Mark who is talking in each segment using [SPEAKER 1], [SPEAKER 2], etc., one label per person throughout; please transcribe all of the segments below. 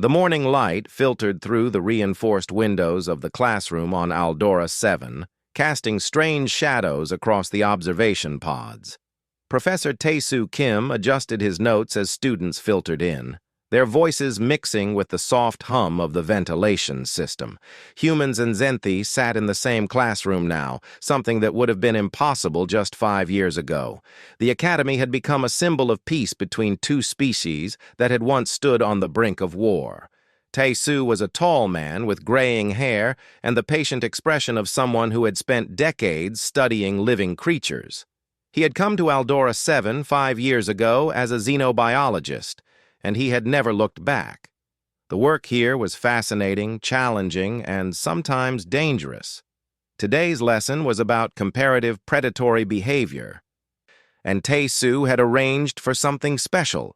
[SPEAKER 1] The morning light filtered through the reinforced windows of the classroom on Aldora 7, casting strange shadows across the observation pods. Professor Tae-Soo Kim adjusted his notes as students filtered in, their voices mixing with the soft hum of the ventilation system. Humans and Zenthi sat in the same classroom now, something that would have been impossible just 5 years ago. The academy had become a symbol of peace between two species that had once stood on the brink of war. Tae-Soo was a tall man with graying hair and the patient expression of someone who had spent decades studying living creatures. He had come to Aldora 7 5 years ago as a xenobiologist, and he had never looked back. The work here was fascinating, challenging, and sometimes dangerous. Today's lesson was about comparative predatory behavior, and Tae-Soo had arranged for something special.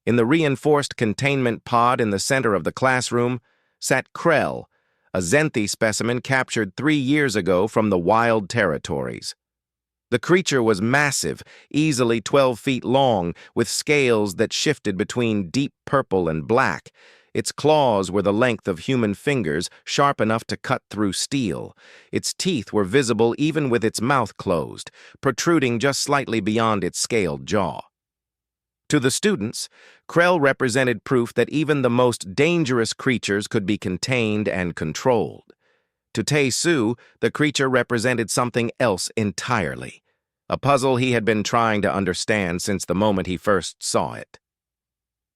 [SPEAKER 1] In the reinforced containment pod in the center of the classroom sat Krell, a Zenthi specimen captured 3 years ago from the wild territories. The creature was massive, easily 12 feet long, with scales that shifted between deep purple and black. Its claws were the length of human fingers, sharp enough to cut through steel. Its teeth were visible even with its mouth closed, protruding just slightly beyond its scaled jaw. To the students, Krell represented proof that even the most dangerous creatures could be contained and controlled. To Tae-Soo, the creature represented something else entirely, a puzzle he had been trying to understand since the moment he first saw it.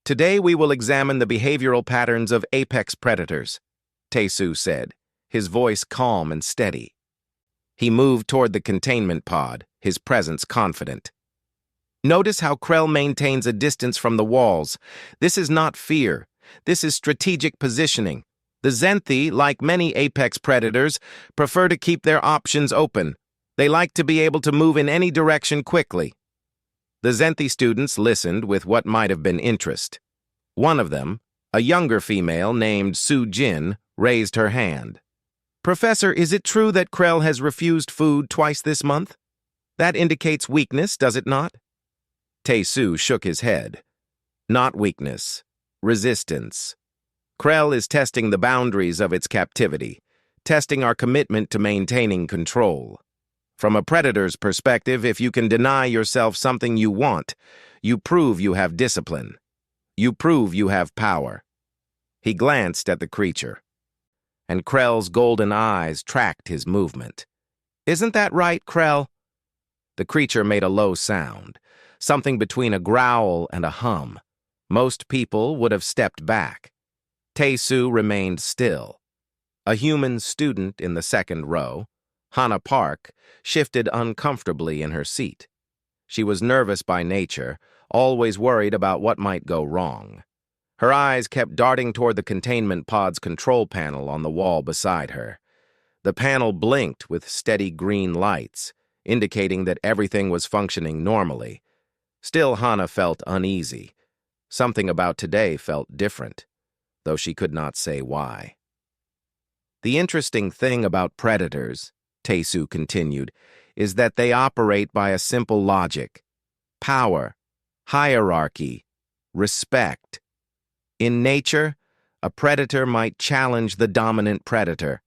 [SPEAKER 1] Today we will examine the behavioral patterns of apex predators, Tae-Soo said, his voice calm and steady. He moved toward the containment pod, his presence confident. Notice how Krell maintains a distance from the walls. This is not fear. This is strategic positioning. The Zenthi, like many apex predators, prefer to keep their options open. They like to be able to move in any direction quickly. The Zenthi students listened with what might have been interest. One of them, a younger female named Soo Jin, raised her hand. "Professor, is it true that Krell has refused food twice this month? That indicates weakness, does it not?" Tae-Soo shook his head. "Not weakness. Resistance. Krell is testing the boundaries of its captivity, testing our commitment to maintaining control. From a predator's perspective, if you can deny yourself something you want, you prove you have discipline. You prove you have power." He glanced at the creature, and Krell's golden eyes tracked his movement. "Isn't that right, Krell?" The creature made a low sound, something between a growl and a hum. Most people would have stepped back. Tae-Soo remained still. A human student in the second row, Hana Park, shifted uncomfortably in her seat. She was nervous by nature, always worried about what might go wrong. Her eyes kept darting toward the containment pod's control panel on the wall beside her. The panel blinked with steady green lights, indicating that everything was functioning normally. Still, Hana felt uneasy. Something about today felt different, though she could not say why. "The interesting thing about predators," Tae-Soo continued, "is that they operate by a simple logic. Power, hierarchy, respect. In nature, a predator might challenge the dominant predator.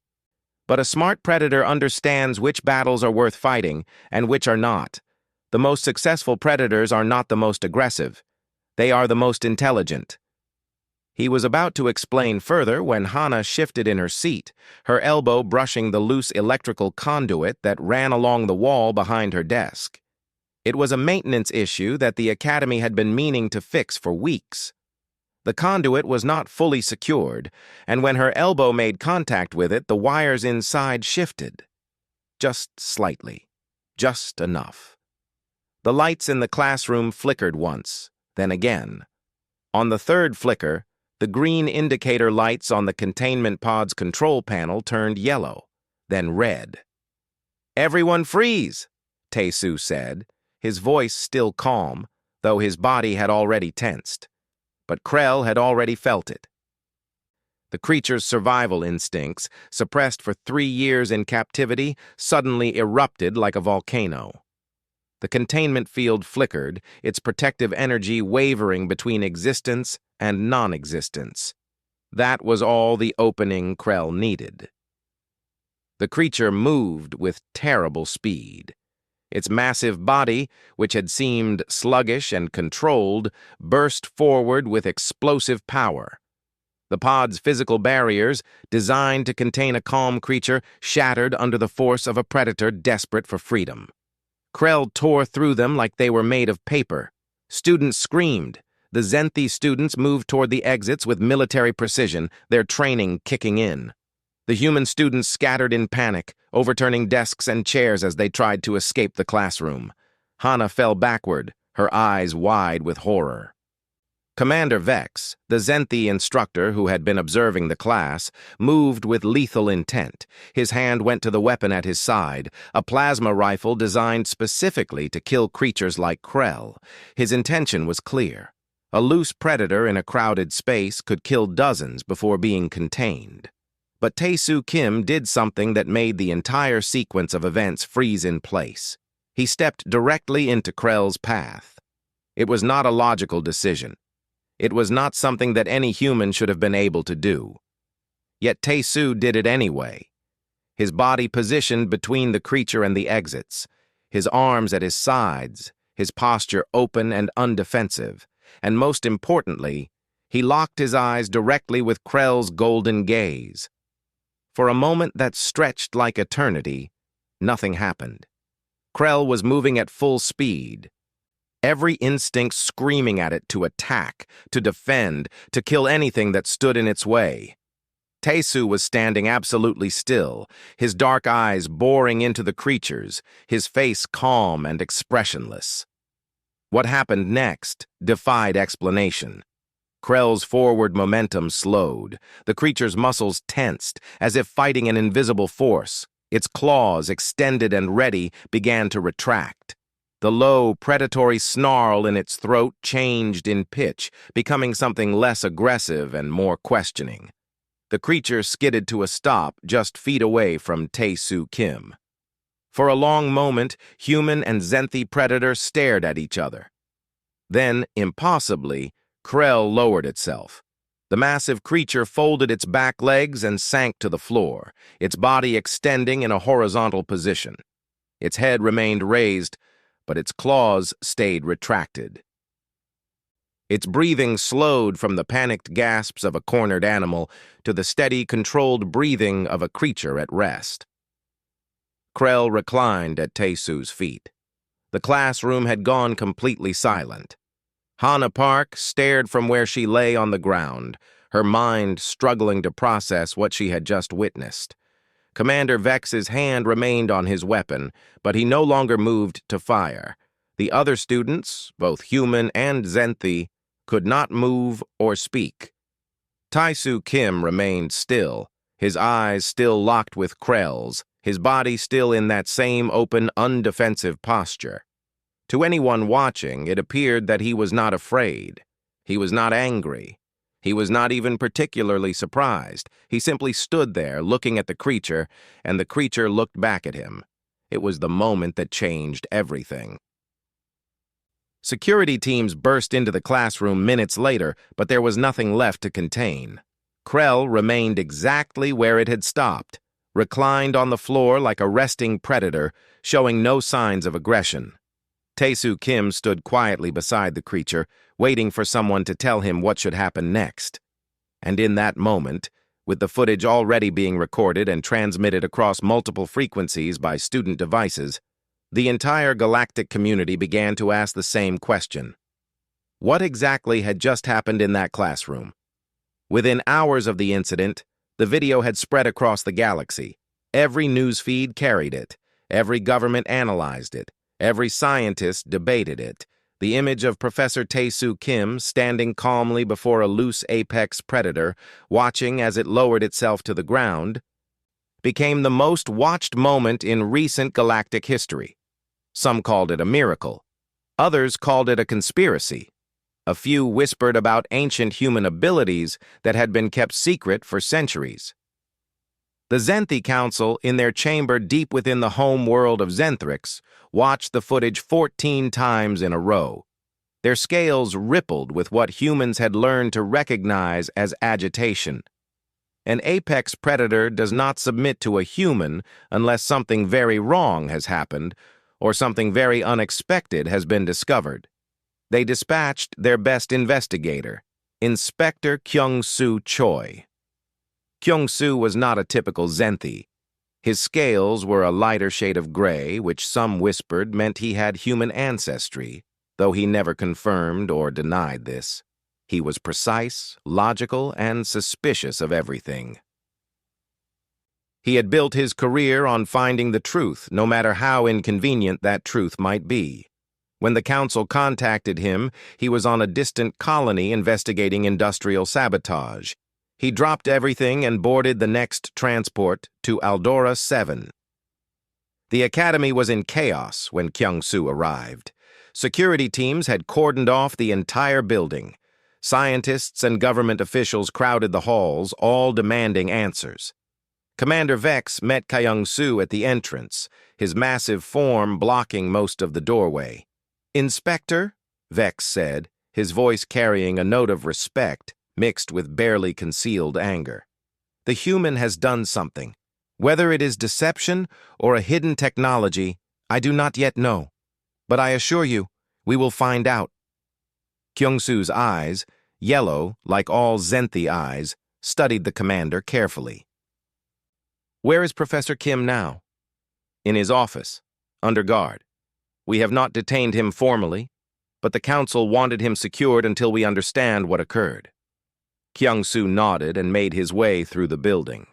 [SPEAKER 1] But a smart predator understands which battles are worth fighting and which are not. The most successful predators are not the most aggressive. They are the most intelligent." He was about to explain further when Hana shifted in her seat, her elbow brushing the loose electrical conduit that ran along the wall behind her desk. It was a maintenance issue that the Academy had been meaning to fix for weeks. The conduit was not fully secured, and when her elbow made contact with it, the wires inside shifted. Just slightly. Just enough. The lights in the classroom flickered once, then again. On the third flicker, the green indicator lights on the containment pod's control panel turned yellow, then red. "Everyone freeze," Tae-Soo said, his voice still calm, though his body had already tensed. But Krell had already felt it. The creature's survival instincts, suppressed for 3 years in captivity, suddenly erupted like a volcano. The containment field flickered, its protective energy wavering between existence and non-existence. That was all the opening Krell needed. The creature moved with terrible speed. Its massive body, which had seemed sluggish and controlled, burst forward with explosive power. The pod's physical barriers, designed to contain a calm creature, shattered under the force of a predator desperate for freedom. Krell tore through them like they were made of paper. Students screamed. The Zenthi students moved toward the exits with military precision, their training kicking in. The human students scattered in panic, overturning desks and chairs as they tried to escape the classroom. Hana fell backward, her eyes wide with horror. Commander Vex, the Zenthi instructor who had been observing the class, moved with lethal intent. His hand went to the weapon at his side, a plasma rifle designed specifically to kill creatures like Krell. His intention was clear. A loose predator in a crowded space could kill dozens before being contained. But Tae-Soo Kim did something that made the entire sequence of events freeze in place. He stepped directly into Krell's path. It was not a logical decision. It was not something that any human should have been able to do. Yet Tae-Soo did it anyway. His body positioned between the creature and the exits, his arms at his sides, his posture open and undefensive, and most importantly, he locked his eyes directly with Krell's golden gaze. For a moment that stretched like eternity, nothing happened. Krell was moving at full speed, every instinct screaming at it to attack, to defend, to kill anything that stood in its way. Tae-Soo was standing absolutely still, his dark eyes boring into the creature's, his face calm and expressionless. What happened next defied explanation. Krell's forward momentum slowed. The creature's muscles tensed, as if fighting an invisible force. Its claws, extended and ready, began to retract. The low, predatory snarl in its throat changed in pitch, becoming something less aggressive and more questioning. The creature skidded to a stop just feet away from Tae-Soo Kim. For a long moment, human and Zenthi predator stared at each other. Then, impossibly, Krell lowered itself. The massive creature folded its back legs and sank to the floor, its body extending in a horizontal position. Its head remained raised, but its claws stayed retracted. Its breathing slowed from the panicked gasps of a cornered animal to the steady, controlled breathing of a creature at rest. Krell reclined at Tae-Soo's feet. The classroom had gone completely silent. Hana Park stared from where she lay on the ground, her mind struggling to process what she had just witnessed. Commander Vex's hand remained on his weapon, but he no longer moved to fire. The other students, both human and Zenthi, could not move or speak. Tae-Soo Kim remained still, his eyes still locked with Krell's, his body still in that same open, undefensive posture. To anyone watching, it appeared that he was not afraid. He was not angry. He was not even particularly surprised. He simply stood there, looking at the creature, and the creature looked back at him. It was the moment that changed everything. Security teams burst into the classroom minutes later, but there was nothing left to contain. Krell remained exactly where it had stopped, reclined on the floor like a resting predator, showing no signs of aggression. Tae-Soo Kim stood quietly beside the creature, waiting for someone to tell him what should happen next. And in that moment, with the footage already being recorded and transmitted across multiple frequencies by student devices, the entire galactic community began to ask the same question. What exactly had just happened in that classroom? Within hours of the incident, the video had spread across the galaxy. Every news feed carried it. Every government analyzed it. Every scientist debated it. The image of Professor Tae-Soo Kim standing calmly before a loose apex predator, watching as it lowered itself to the ground, became the most watched moment in recent galactic history. Some called it a miracle. Others called it a conspiracy. A few whispered about ancient human abilities that had been kept secret for centuries. The Zenthi Council, in their chamber deep within the home world of Zenthrix, watched the footage 14 times in a row. Their scales rippled with what humans had learned to recognize as agitation. An apex predator does not submit to a human unless something very wrong has happened or something very unexpected has been discovered. They dispatched their best investigator, Inspector Kyung-Soo Choi. Kyung-Soo was not a typical Zenthi. His scales were a lighter shade of gray, which some whispered meant he had human ancestry, though he never confirmed or denied this. He was precise, logical, and suspicious of everything. He had built his career on finding the truth, no matter how inconvenient that truth might be. When the council contacted him, he was on a distant colony investigating industrial sabotage. He dropped everything and boarded the next transport to Aldora 7. The academy was in chaos when Kyung-Soo arrived. Security teams had cordoned off the entire building. Scientists and government officials crowded the halls, all demanding answers. Commander Vex met Kyung-Soo at the entrance, his massive form blocking most of the doorway. "Inspector," Vex said, his voice carrying a note of respect mixed with barely concealed anger. "The human has done something. Whether it is deception or a hidden technology, I do not yet know. But I assure you, we will find out." Kyung-Soo's eyes, yellow like all Zenthi eyes, studied the commander carefully. "Where is Professor Kim now?" "In his office, under guard. We have not detained him formally, but the council wanted him secured until we understand what occurred." Kyung-Soo nodded and made his way through the building.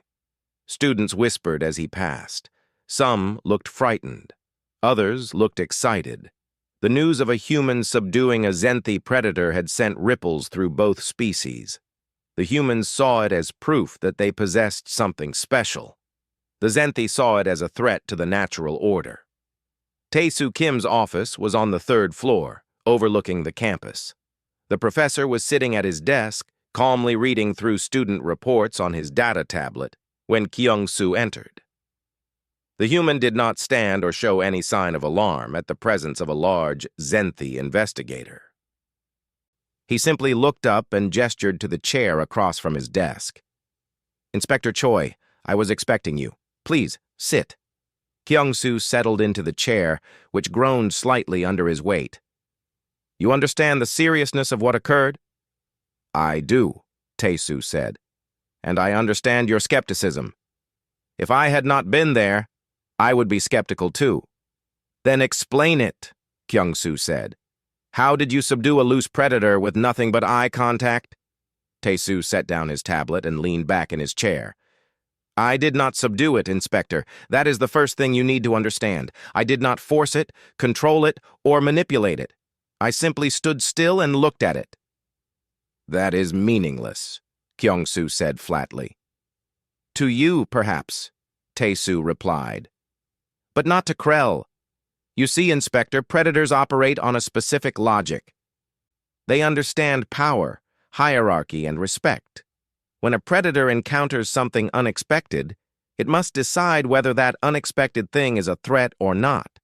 [SPEAKER 1] Students whispered as he passed. Some looked frightened. Others looked excited. The news of a human subduing a Zenthi predator had sent ripples through both species. The humans saw it as proof that they possessed something special. The Zenthi saw it as a threat to the natural order. Tae-Soo Kim's office was on the 3rd floor, overlooking the campus. The professor was sitting at his desk, calmly reading through student reports on his data tablet, when Kyung-Soo entered. The human did not stand or show any sign of alarm at the presence of a large Zenthi investigator. He simply looked up and gestured to the chair across from his desk. "Inspector Choi, I was expecting you. Please, sit." Kyung-Soo settled into the chair, which groaned slightly under his weight. "You understand the seriousness of what occurred?" "I do," Tae-Soo said. "And I understand your skepticism. If I had not been there, I would be skeptical too." "Then explain it," Kyung-Soo said. "How did you subdue a loose predator with nothing but eye contact?" Tae-Soo set down his tablet and leaned back in his chair. "I did not subdue it, Inspector. That is the first thing you need to understand. I did not force it, control it, or manipulate it. I simply stood still and looked at it." "That is meaningless," Kyung-Soo said flatly. "To you, perhaps," Tae-Soo replied. "But not to Krell. You see, Inspector, predators operate on a specific logic. They understand power, hierarchy, and respect. When a predator encounters something unexpected, it must decide whether that unexpected thing is a threat or not.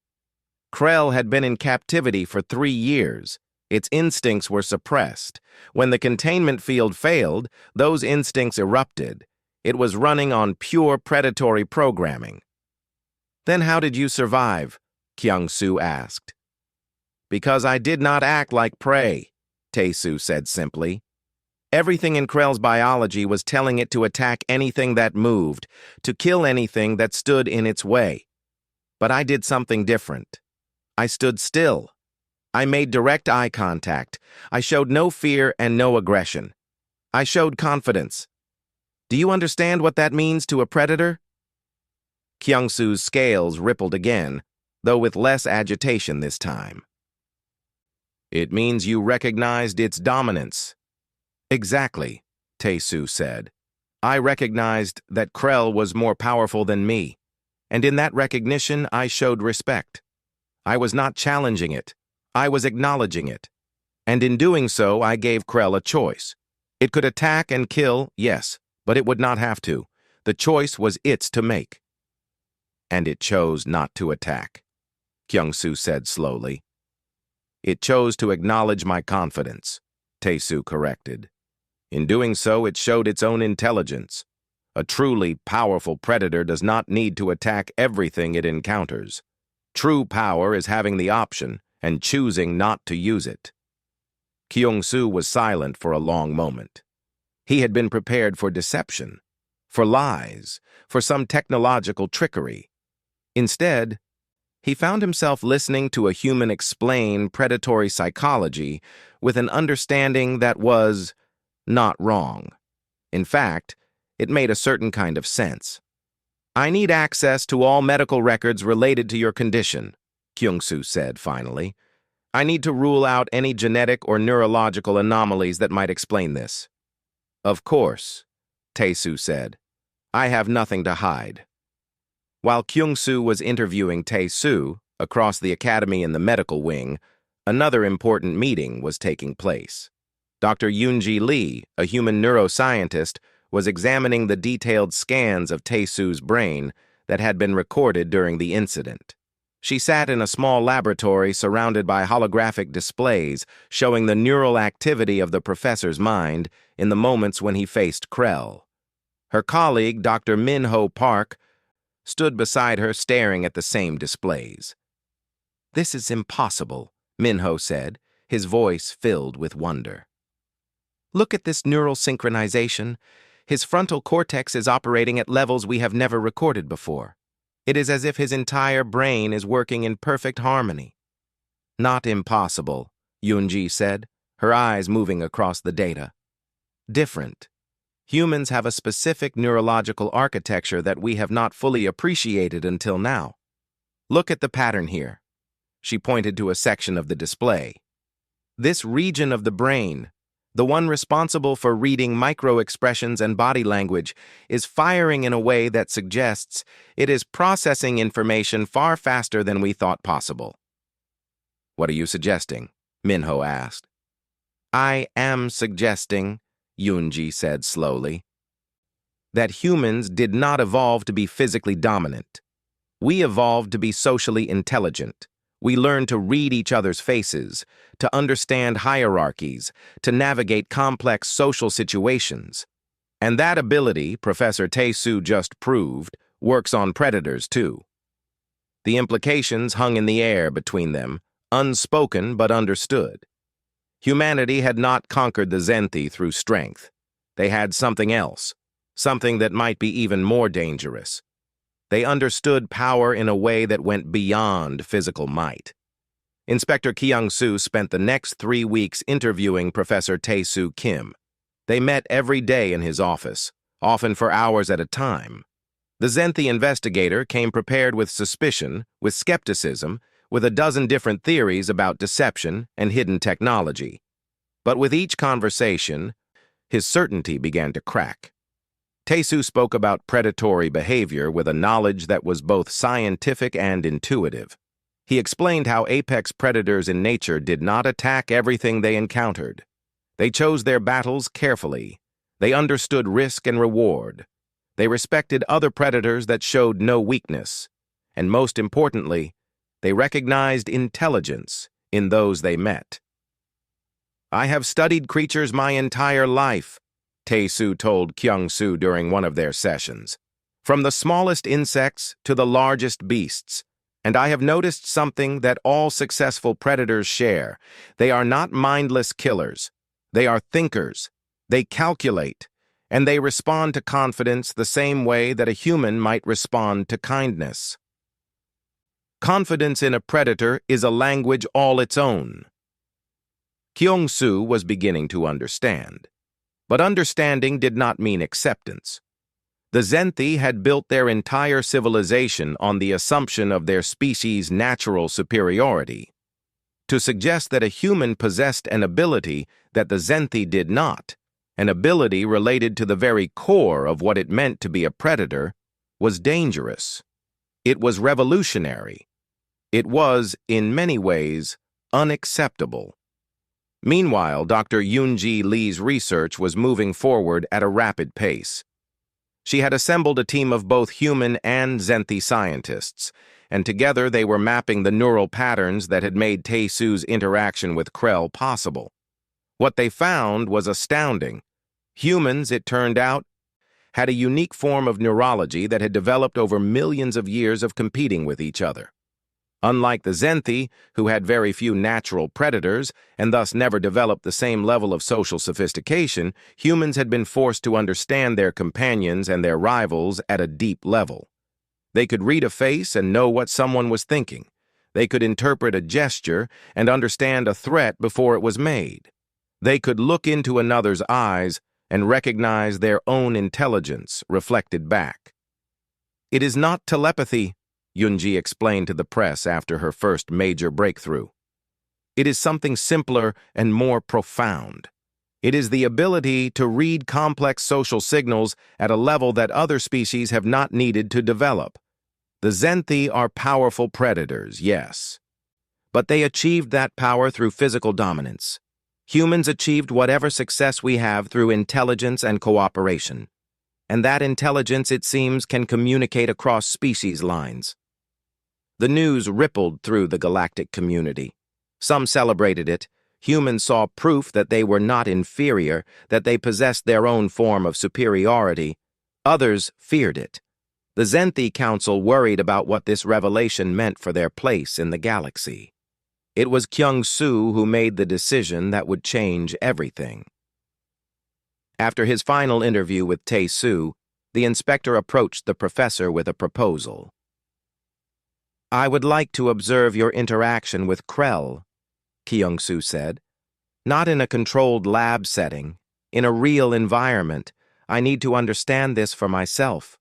[SPEAKER 1] Krell had been in captivity for 3 years. Its instincts were suppressed. When the containment field failed, those instincts erupted. It was running on pure predatory programming. "Then how did you survive?" Kyung-Soo asked. "Because I did not act like prey," Tae-Soo said simply. Everything in Krell's biology was telling it to attack anything that moved, to kill anything that stood in its way. But I did something different. I stood still. I made direct eye contact. I showed no fear and no aggression. I showed confidence. Do you understand what that means to a predator?" Kyung-Soo's scales rippled again, though with less agitation this time. "It means you recognized its dominance." "Exactly," Tae-Soo said. "I recognized that Krell was more powerful than me, and in that recognition I showed respect. I was not challenging it. I was acknowledging it. And in doing so, I gave Krell a choice. It could attack and kill, yes, but it would not have to. The choice was its to make." "And it chose not to attack," Kyung-Soo said slowly. It chose to acknowledge my confidence, Tae-Soo corrected. In doing so, it showed its own intelligence. A truly powerful predator does not need to attack everything it encounters. True power is having the option and choosing not to use it. Kyung-soo was silent for a long moment. He had been prepared for deception, for lies, for some technological trickery. Instead, he found himself listening to a human explain predatory psychology with an understanding that was not wrong. In fact, it made a certain kind of sense. "I need access to all medical records related to your condition," Kyung-soo said finally. "I need to rule out any genetic or neurological anomalies that might explain this." "Of course," Tae-Soo said. "I have nothing to hide." While Kyung-soo was interviewing Tae-Soo across the academy in the medical wing, another important meeting was taking place. Dr. Yoonji Lee, a human neuroscientist, was examining the detailed scans of Tae-Soo's brain that had been recorded during the incident. She sat in a small laboratory surrounded by holographic displays showing the neural activity of the professor's mind in the moments when he faced Krell. Her colleague, Dr. Min-ho Park, stood beside her staring at the same displays. "This is impossible," Min-ho said, his voice filled with wonder. "Look at this neural synchronization. His frontal cortex is operating at levels we have never recorded before. It is as if his entire brain is working in perfect harmony." "Not impossible," Yoonji said, her eyes moving across the data. "Different. Humans have a specific neurological architecture that we have not fully appreciated until now. Look at the pattern here." She pointed to a section of the display. "This region of the brain, the one responsible for reading micro-expressions and body language, is firing in a way that suggests it is processing information far faster than we thought possible." "What are you suggesting?" Min-ho asked. "I am suggesting," Yoonji said slowly, "that humans did not evolve to be physically dominant. We evolved to be socially intelligent. We learned to read each other's faces, to understand hierarchies, to navigate complex social situations. And that ability, Professor Tae-Soo just proved, works on predators too." The implications hung in the air between them, unspoken but understood. Humanity had not conquered the Zenthi through strength. They had something else, something that might be even more dangerous. They understood power in a way that went beyond physical might. Inspector Kyung-soo spent the next 3 weeks interviewing Professor Tae-Soo Kim. They met every day in his office, often for hours at a time. The Zenthi investigator came prepared with suspicion, with skepticism, with a dozen different theories about deception and hidden technology. But with each conversation, his certainty began to crack. Tae-Soo spoke about predatory behavior with a knowledge that was both scientific and intuitive. He explained how apex predators in nature did not attack everything they encountered. They chose their battles carefully. They understood risk and reward. They respected other predators that showed no weakness. And most importantly, they recognized intelligence in those they met. "I have studied creatures my entire life," Tae-Soo told Kyung-soo during one of their sessions. "From the smallest insects to the largest beasts. And I have noticed something that all successful predators share. They are not mindless killers. They are thinkers. They calculate. And they respond to confidence the same way that a human might respond to kindness. Confidence in a predator is a language all its own." Kyung-soo was beginning to understand. But understanding did not mean acceptance. The Zenthi had built their entire civilization on the assumption of their species' natural superiority. To suggest that a human possessed an ability that the Zenthi did not, an ability related to the very core of what it meant to be a predator, was dangerous. It was revolutionary. It was, in many ways, unacceptable. Meanwhile, Dr. Yoonji Lee's research was moving forward at a rapid pace. She had assembled a team of both human and Zenthi scientists, and together they were mapping the neural patterns that had made Tae-Soo's interaction with Krell possible. What they found was astounding. Humans, it turned out, had a unique form of neurology that had developed over millions of years of competing with each other. Unlike the Zenthi, who had very few natural predators and thus never developed the same level of social sophistication, humans had been forced to understand their companions and their rivals at a deep level. They could read a face and know what someone was thinking. They could interpret a gesture and understand a threat before it was made. They could look into another's eyes and recognize their own intelligence reflected back. "It is not telepathy," Yunji explained to the press after her first major breakthrough. "It is something simpler and more profound. It is the ability to read complex social signals at a level that other species have not needed to develop. The Zenthi are powerful predators, yes. But they achieved that power through physical dominance. Humans achieved whatever success we have through intelligence and cooperation. And that intelligence, it seems, can communicate across species lines." The news rippled through the galactic community. Some celebrated it. Humans saw proof that they were not inferior, that they possessed their own form of superiority. Others feared it. The Zenthi Council worried about what this revelation meant for their place in the galaxy. It was Kyung-Soo who made the decision that would change everything. After his final interview with Tae-Soo, the inspector approached the professor with a proposal. "I would like to observe your interaction with Krell," Kyung-Soo said. "Not in a controlled lab setting, in a real environment. I need to understand this for myself."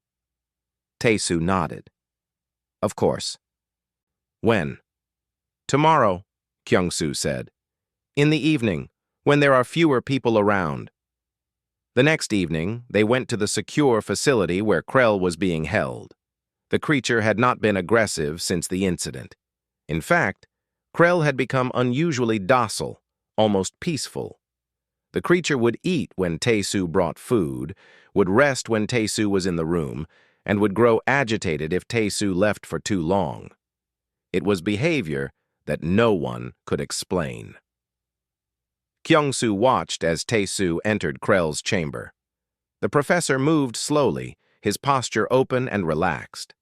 [SPEAKER 1] Tae-Soo nodded. "Of course." "When?" "Tomorrow," Kyung-Soo said. "In the evening, when there are fewer people around." The next evening, they went to the secure facility where Krell was being held. The creature had not been aggressive since the incident. In fact, Krell had become unusually docile, almost peaceful. The creature would eat when Tae-Soo brought food, would rest when Tae-Soo was in the room, and would grow agitated if Tae-Soo left for too long. It was behavior that no one could explain. Kyung-Soo watched as Tae-Soo entered Krell's chamber. The professor moved slowly, his posture open and relaxed.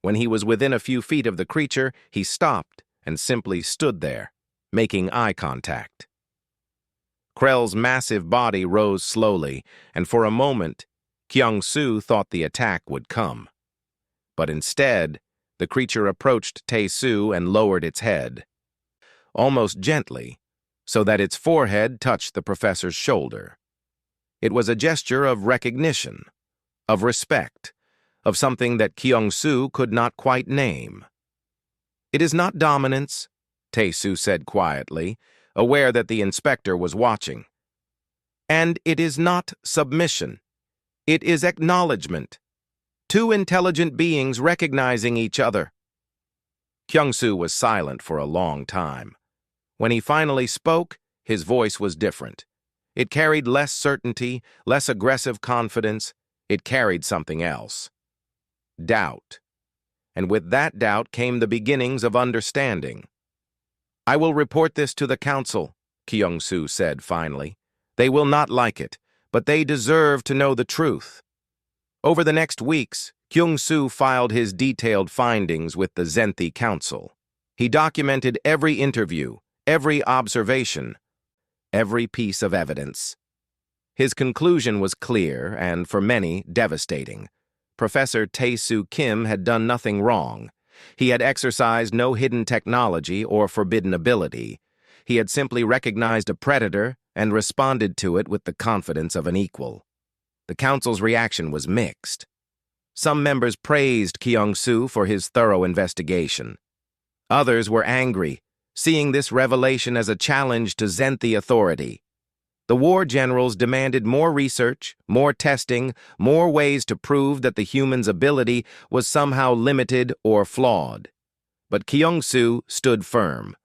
[SPEAKER 1] When he was within a few feet of the creature, he stopped and simply stood there, making eye contact. Krell's massive body rose slowly, and for a moment, Kyung-Soo thought the attack would come. But instead, the creature approached Tae-Soo and lowered its head, almost gently, so that its forehead touched the professor's shoulder. It was a gesture of recognition, of respect, of something that Kyung-Soo could not quite name. "It is not dominance," Tae-Soo said quietly, aware that the inspector was watching. "And it is not submission. It is acknowledgement. Two intelligent beings recognizing each other." Kyung-Soo was silent for a long time. When he finally spoke, his voice was different. It carried less certainty, less aggressive confidence. It carried something else. Doubt. And with that doubt came the beginnings of understanding. "I will report this to the council," Kyung-Soo said finally. "They will not like it, but they deserve to know the truth." Over the next weeks, Kyung-Soo filed his detailed findings with the Zenthi Council. He documented every interview, every observation, every piece of evidence. His conclusion was clear and, for many, devastating. Professor Tae-Soo Kim had done nothing wrong. He had exercised no hidden technology or forbidden ability. He had simply recognized a predator and responded to it with the confidence of an equal. The council's reaction was mixed. Some members praised Kyung-Soo for his thorough investigation. Others were angry, seeing this revelation as a challenge to Zenthi authority. The war generals demanded more research, more testing, more ways to prove that the human's ability was somehow limited or flawed. But Kyung-Soo stood firm.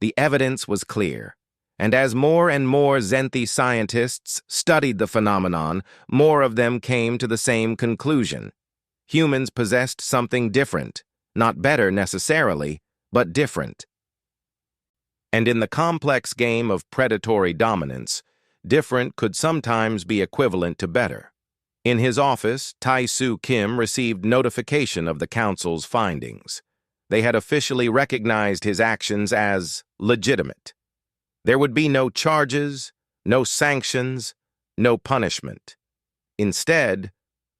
[SPEAKER 1] The evidence was clear. And as more and more Zenthi scientists studied the phenomenon, more of them came to the same conclusion. Humans possessed something different, not better necessarily, but different. And in the complex game of predatory dominance, different could sometimes be equivalent to better. In his office, Tae-soo Kim received notification of the council's findings. They had officially recognized his actions as legitimate. There would be no charges, no sanctions, no punishment. Instead,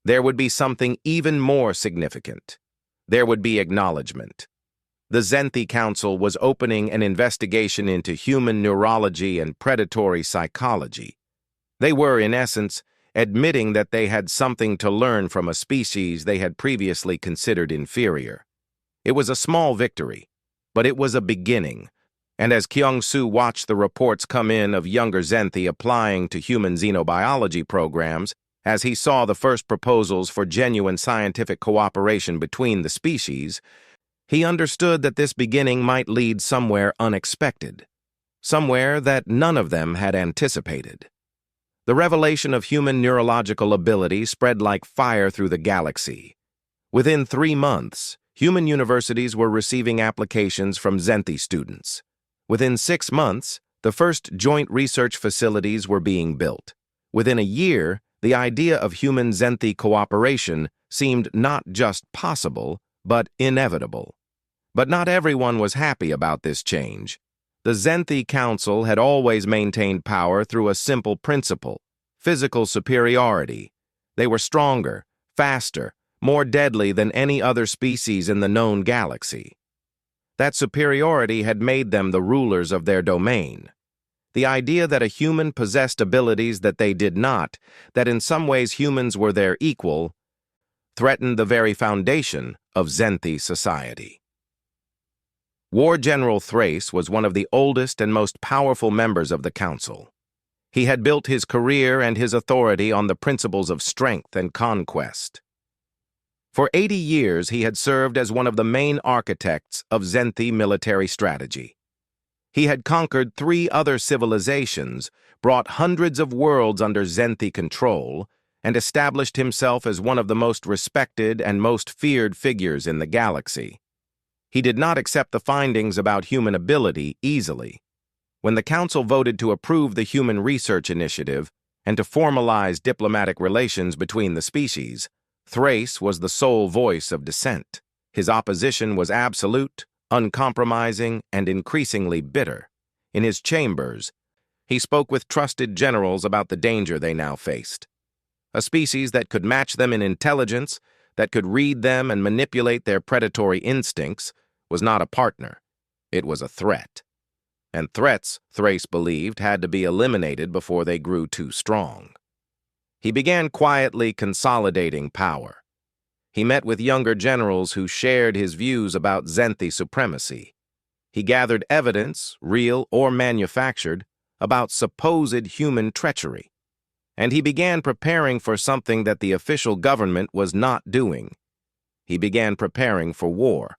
[SPEAKER 1] there would be something even more significant. There would be acknowledgement. The Zenthi Council was opening an investigation into human neurology and predatory psychology. They were, in essence, admitting that they had something to learn from a species they had previously considered inferior. It was a small victory, but it was a beginning, and as Kyung-soo watched the reports come in of younger Zenthi applying to human xenobiology programs, as he saw the first proposals for genuine scientific cooperation between the species, he understood that this beginning might lead somewhere unexpected, somewhere that none of them had anticipated. The revelation of human neurological ability spread like fire through the galaxy. Within 3 months, human universities were receiving applications from Zenthi students. Within 6 months, the first joint research facilities were being built. Within a year, the idea of human Zenthi cooperation seemed not just possible, but inevitable. But not everyone was happy about this change. The Zenthi Council had always maintained power through a simple principle: physical superiority. They were stronger, faster, more deadly than any other species in the known galaxy. That superiority had made them the rulers of their domain. The idea that a human possessed abilities that they did not, that in some ways humans were their equal, threatened the very foundation of Zenthi society. War General Thrace was one of the oldest and most powerful members of the council. He had built his career and his authority on the principles of strength and conquest. For 80 years, he had served as one of the main architects of Zenthi military strategy. He had conquered 3 other civilizations, brought hundreds of worlds under Zenthi control, and established himself as one of the most respected and most feared figures in the galaxy. He did not accept the findings about human ability easily. When the Council voted to approve the Human Research Initiative and to formalize diplomatic relations between the species, Thrace was the sole voice of dissent. His opposition was absolute, uncompromising, and increasingly bitter. In his chambers, he spoke with trusted generals about the danger they now faced. A species that could match them in intelligence, that could read them and manipulate their predatory instincts, was not a partner. It was a threat. And threats, Thrace believed, had to be eliminated before they grew too strong. He began quietly consolidating power. He met with younger generals who shared his views about Zenthi supremacy. He gathered evidence, real or manufactured, about supposed human treachery. And he began preparing for something that the official government was not doing. He began preparing for war.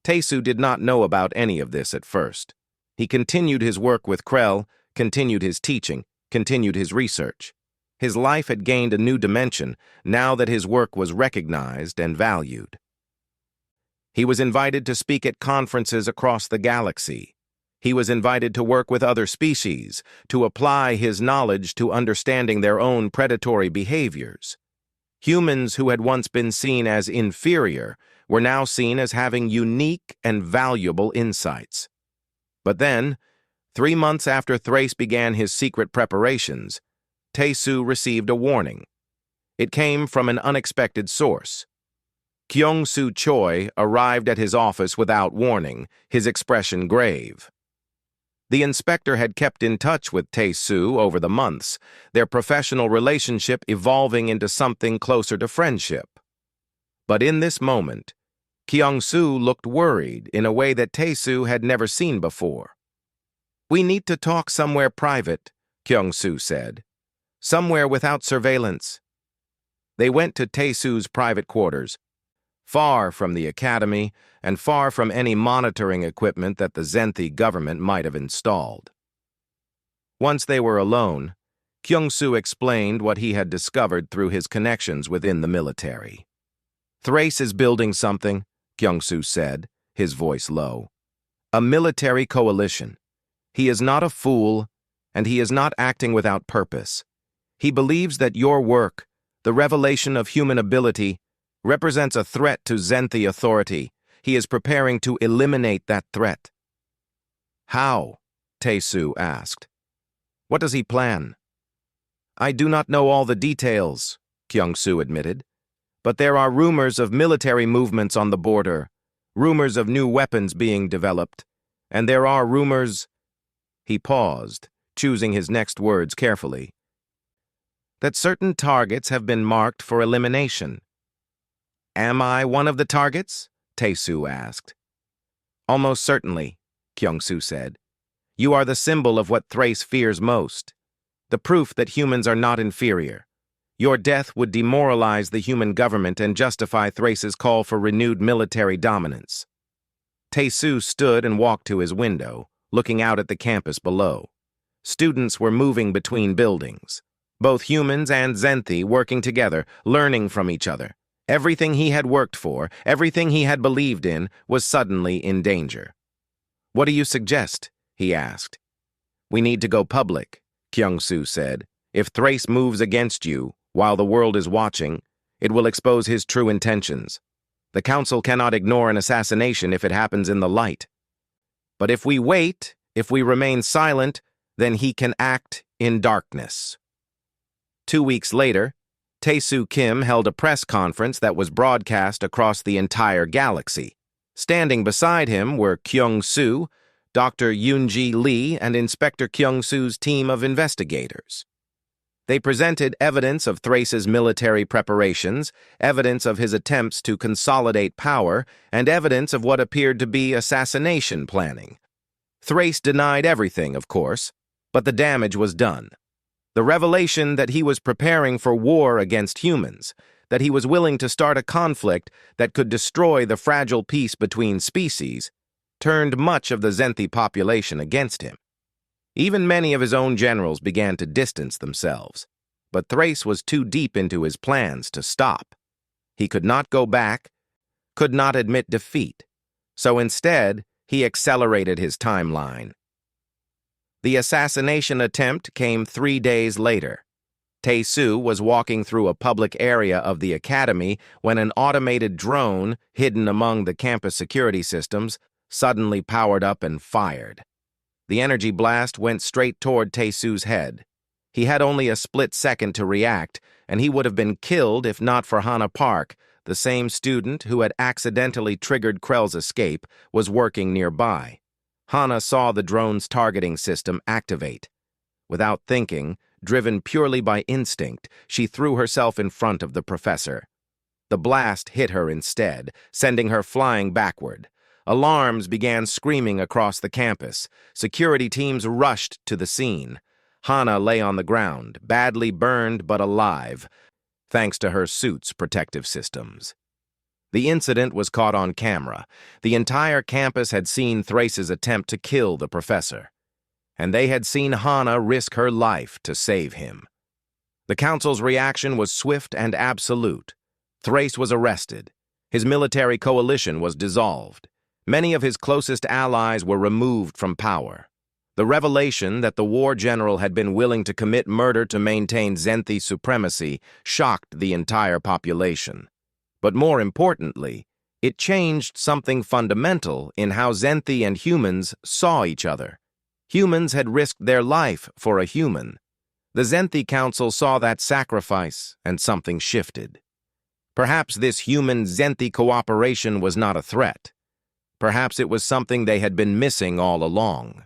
[SPEAKER 1] Tae-soo did not know about any of this at first. He continued his work with Krell, continued his teaching, continued his research. His life had gained a new dimension now that his work was recognized and valued. He was invited to speak at conferences across the galaxy. He was invited to work with other species, to apply his knowledge to understanding their own predatory behaviors. Humans who had once been seen as inferior were now seen as having unique and valuable insights. But then, 3 months after Thrace began his secret preparations, Tae-soo received a warning. It came from an unexpected source. Kyung-soo Choi arrived at his office without warning, his expression grave. The inspector had kept in touch with Tae-soo over the months, their professional relationship evolving into something closer to friendship. But in this moment, Kyung-soo looked worried in a way that Tae-soo had never seen before. "We need to talk somewhere private," Kyung-soo said. "Somewhere without surveillance." They went to Tae-soo's private quarters, far from the academy and far from any monitoring equipment that the Zenthi government might have installed. Once they were alone, Kyung-soo explained what he had discovered through his connections within the military. "Thrace is building something," Kyung-soo said, his voice low. A military coalition. He is not a fool, and he is not acting without purpose. He believes that your work, the revelation of human ability, represents a threat to Zenthi authority. He is preparing to eliminate that threat. How? Tae-soo asked. What does he plan? I do not know all the details, Kyung-soo admitted, but there are rumors of military movements on the border, rumors of new weapons being developed, and there are rumors— He paused, choosing his next words carefully. That certain targets have been marked for elimination. Am I one of the targets? Tae-soo asked. Almost certainly, Kyung-soo said. You are the symbol of what Thrace fears most, the proof that humans are not inferior. Your death would demoralize the human government and justify Thrace's call for renewed military dominance. Tae-soo stood and walked to his window, looking out at the campus below. Students were moving between buildings. Both humans and Zenthi working together, learning from each other. Everything he had worked for, everything he had believed in, was suddenly in danger. What do you suggest? He asked. We need to go public, Kyung-soo said. If Thrace moves against you, while the world is watching, it will expose his true intentions. The Council cannot ignore an assassination if it happens in the light. But if we wait, if we remain silent, then he can act in darkness. 2 weeks later, Tae-soo Kim held a press conference that was broadcast across the entire galaxy. Standing beside him were Kyung-soo, Dr. Yoonji Lee, and Inspector Kyung-soo's team of investigators. They presented evidence of Thrace's military preparations, evidence of his attempts to consolidate power, and evidence of what appeared to be assassination planning. Thrace denied everything, of course, but the damage was done. The revelation that he was preparing for war against humans, that he was willing to start a conflict that could destroy the fragile peace between species, turned much of the Zenthi population against him. Even many of his own generals began to distance themselves, but Thrace was too deep into his plans to stop. He could not go back, could not admit defeat, so instead he accelerated his timeline. The assassination attempt came 3 days later. Tae-soo was walking through a public area of the academy when an automated drone, hidden among the campus security systems, suddenly powered up and fired. The energy blast went straight toward Tae-soo's head. He had only a split second to react, and he would have been killed if not for Hana Park, the same student who had accidentally triggered Krell's escape, was working nearby. Hana saw the drone's targeting system activate. Without thinking, driven purely by instinct, she threw herself in front of the professor. The blast hit her instead, sending her flying backward. Alarms began screaming across the campus. Security teams rushed to the scene. Hana lay on the ground, badly burned but alive, thanks to her suit's protective systems. The incident was caught on camera. The entire campus had seen Thrace's attempt to kill the professor, and they had seen Hana risk her life to save him. The Council's reaction was swift and absolute. Thrace was arrested. His military coalition was dissolved. Many of his closest allies were removed from power. The revelation that the war general had been willing to commit murder to maintain Zenthi supremacy shocked the entire population. But more importantly, it changed something fundamental in how Zenthi and humans saw each other. Humans had risked their life for a human. The Zenthi Council saw that sacrifice, and something shifted. Perhaps this human-Zenthi cooperation was not a threat. Perhaps it was something they had been missing all along.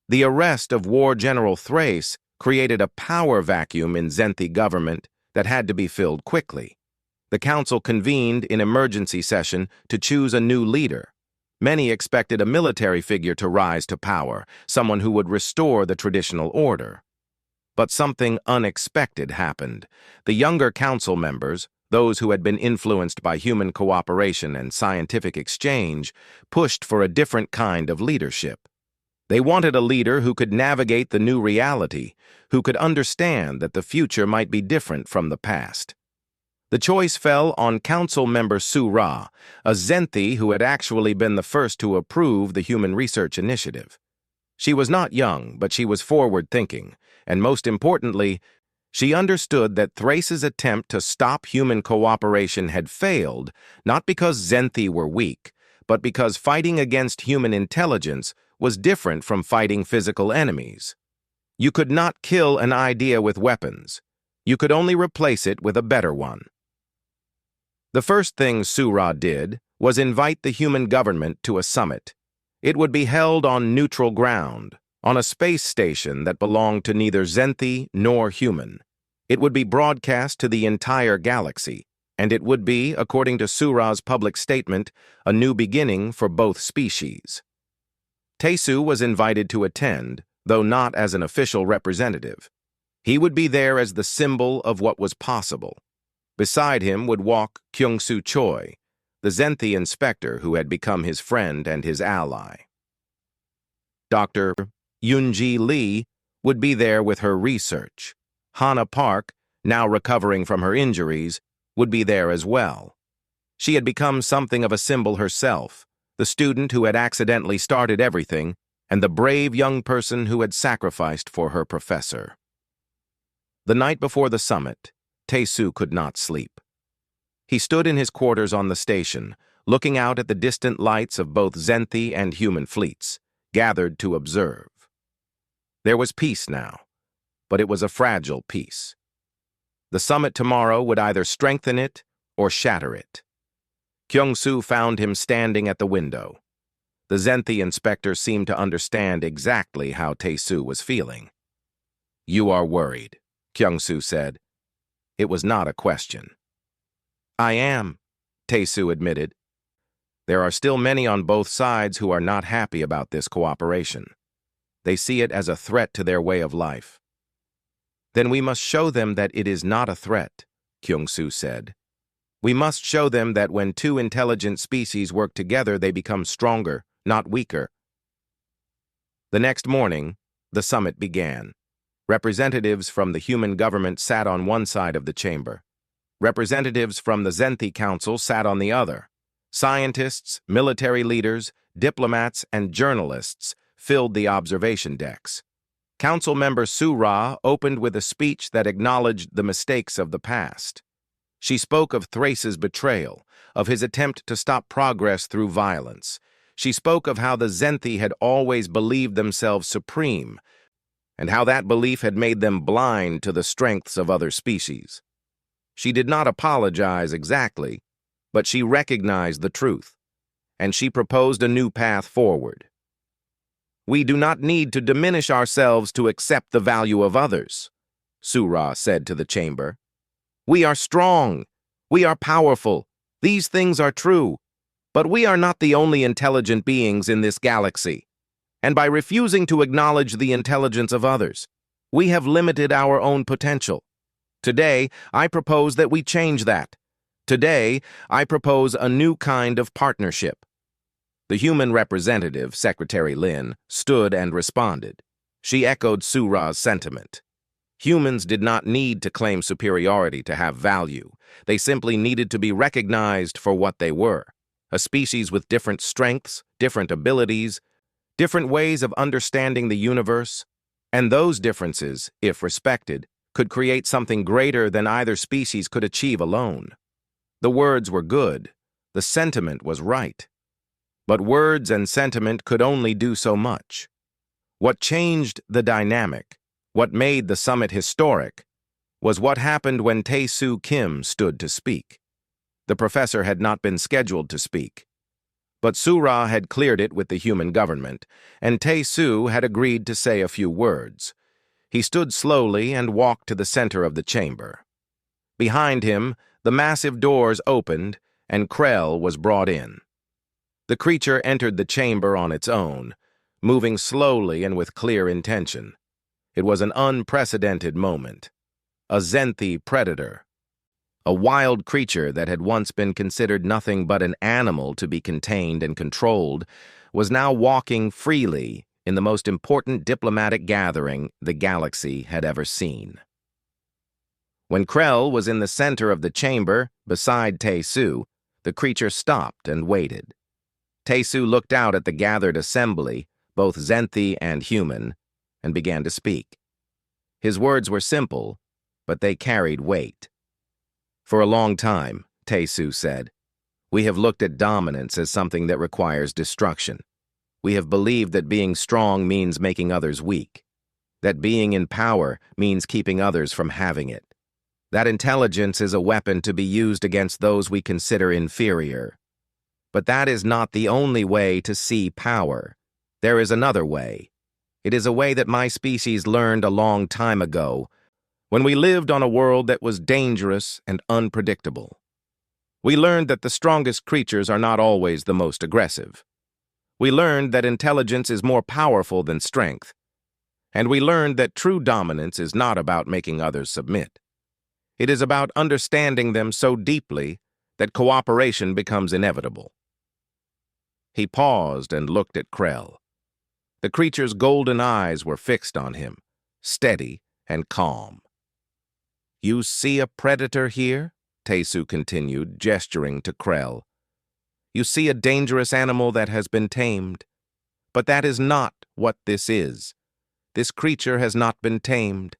[SPEAKER 1] The arrest of War General Thrace created a power vacuum in Zenthi government that had to be filled quickly. The council convened in emergency session to choose a new leader. Many expected a military figure to rise to power, someone who would restore the traditional order. But something unexpected happened. The younger council members, those who had been influenced by human cooperation and scientific exchange, pushed for a different kind of leadership. They wanted a leader who could navigate the new reality, who could understand that the future might be different from the past. The choice fell on Council Member Su-Ra, a Zenthi who had actually been the first to approve the Human Research Initiative. She was not young, but she was forward-thinking, and most importantly, she understood that Thrace's attempt to stop human cooperation had failed, not because Zenthi were weak, but because fighting against human intelligence was different from fighting physical enemies. You could not kill an idea with weapons. You could only replace it with a better one. The first thing Su-Ra did was invite the human government to a summit. It would be held on neutral ground, on a space station that belonged to neither Zenthi nor human. It would be broadcast to the entire galaxy, and it would be, according to Su-Ra's public statement, a new beginning for both species. Tae-Su was invited to attend, though not as an official representative. He would be there as the symbol of what was possible. Beside him would walk Kyung-Soo Choi, the Zenthi inspector who had become his friend and his ally. Dr. Yoon-ji Lee would be there with her research. Hana Park, now recovering from her injuries, would be there as well. She had become something of a symbol herself, the student who had accidentally started everything, and the brave young person who had sacrificed for her professor. The night before the summit, Tae-Su could not sleep. He stood in his quarters on the station, looking out at the distant lights of both Zenthi and human fleets, gathered to observe. There was peace now, but it was a fragile peace. The summit tomorrow would either strengthen it or shatter it. Kyung-Soo found him standing at the window. The Zenthi inspector seemed to understand exactly how Tae-Su was feeling. "You are worried," Kyung-Soo said. It was not a question. "I am," Tae-Su admitted. "There are still many on both sides who are not happy about this cooperation. They see it as a threat to their way of life." "Then we must show them that it is not a threat," Kyung-Soo said. "We must show them that when two intelligent species work together, they become stronger, not weaker." The next morning, the summit began. Representatives from the human government sat on one side of the chamber. Representatives from the Zenthi Council sat on the other. Scientists, military leaders, diplomats, and journalists filled the observation decks. Council member Su-Ra opened with a speech that acknowledged the mistakes of the past. She spoke of Thrace's betrayal, of his attempt to stop progress through violence. She spoke of how the Zenthi had always believed themselves supreme, and how that belief had made them blind to the strengths of other species. She did not apologize exactly, but she recognized the truth, and she proposed a new path forward. "We do not need to diminish ourselves to accept the value of others," Su-Ra said to the chamber. "We are strong. We are powerful. These things are true. But we are not the only intelligent beings in this galaxy. And by refusing to acknowledge the intelligence of others, we have limited our own potential. Today, I propose that we change that. Today, I propose a new kind of partnership." The human representative, Secretary Lin, stood and responded. She echoed Su-Ra's sentiment. Humans did not need to claim superiority to have value. They simply needed to be recognized for what they were. A species with different strengths, different abilities, different ways of understanding the universe, and those differences, if respected, could create something greater than either species could achieve alone. The words were good. The sentiment was right. But words and sentiment could only do so much. What changed the dynamic, what made the summit historic, was what happened when Tae-Soo Kim stood to speak. The professor had not been scheduled to speak. But Su-Ra had cleared it with the human government, and Tae-Soo had agreed to say a few words. He stood slowly and walked to the center of the chamber. Behind him, the massive doors opened, and Krell was brought in. The creature entered the chamber on its own, moving slowly and with clear intention. It was an unprecedented moment. A Zenthi predator. A wild creature that had once been considered nothing but an animal to be contained and controlled was now walking freely in the most important diplomatic gathering the galaxy had ever seen. When Krell was in the center of the chamber, beside Tae-Su, the creature stopped and waited. Tae-Su looked out at the gathered assembly, both Zenthi and human, and began to speak. His words were simple, but they carried weight. For a long time, Tae-Su said, we have looked at dominance as something that requires destruction. We have believed that being strong means making others weak, that being in power means keeping others from having it, that intelligence is a weapon to be used against those we consider inferior. But that is not the only way to see power. There is another way. It is a way that my species learned a long time ago, when we lived on a world that was dangerous and unpredictable. We learned that the strongest creatures are not always the most aggressive. We learned that intelligence is more powerful than strength. And we learned that true dominance is not about making others submit. It is about understanding them so deeply that cooperation becomes inevitable. He paused and looked at Krell. The creature's golden eyes were fixed on him, steady and calm. You see a predator here? Tae-Su continued, gesturing to Krell. You see a dangerous animal that has been tamed. But that is not what this is. This creature has not been tamed.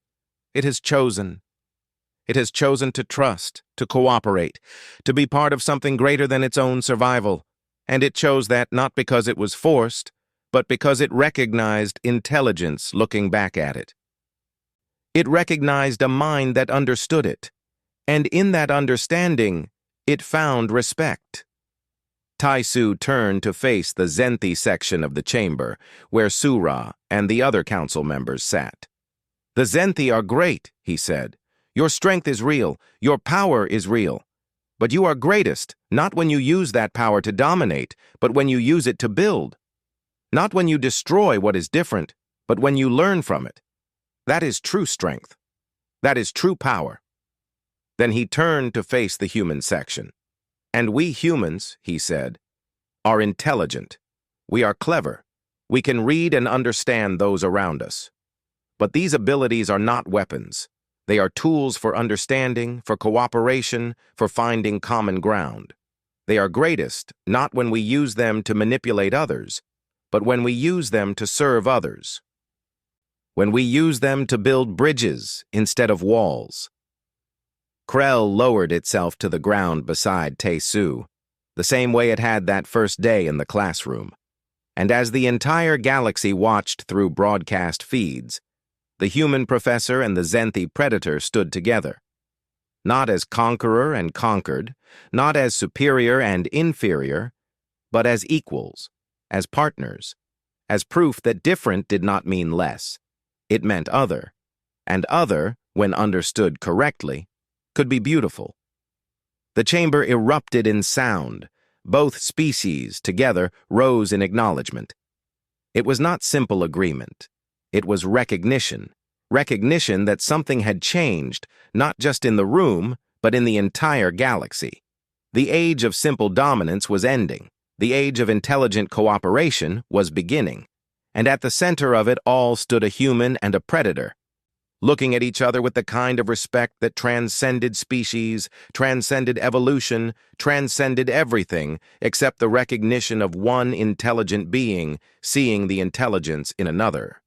[SPEAKER 1] It has chosen. It has chosen to trust, to cooperate, to be part of something greater than its own survival. And it chose that not because it was forced, but because it recognized intelligence looking back at it. It recognized a mind that understood it, and in that understanding, it found respect. Tae-Su turned to face the Zenthi section of the chamber, where Sura and the other council members sat. The Zenthi are great, he said. Your strength is real, your power is real. But you are greatest, not when you use that power to dominate, but when you use it to build. Not when you destroy what is different, but when you learn from it. That is true strength. That is true power. Then he turned to face the human section. And we humans, he said, are intelligent. We are clever. We can read and understand those around us. But these abilities are not weapons. They are tools for understanding, for cooperation, for finding common ground. They are greatest not when we use them to manipulate others, but when we use them to serve others. When we use them to build bridges instead of walls. Krell lowered itself to the ground beside Tae-Su, the same way it had that first day in the classroom. And as the entire galaxy watched through broadcast feeds, the human professor and the Zenthi predator stood together. Not as conqueror and conquered, not as superior and inferior, but as equals, as partners, as proof that different did not mean less. It meant other, and other, when understood correctly, could be beautiful. The chamber erupted in sound. Both species, together, rose in acknowledgement. It was not simple agreement. It was recognition. Recognition that something had changed, not just in the room, but in the entire galaxy. The age of simple dominance was ending. The age of intelligent cooperation was beginning. And at the center of it all stood a human and a predator, looking at each other with the kind of respect that transcended species, transcended evolution, transcended everything except the recognition of one intelligent being seeing the intelligence in another.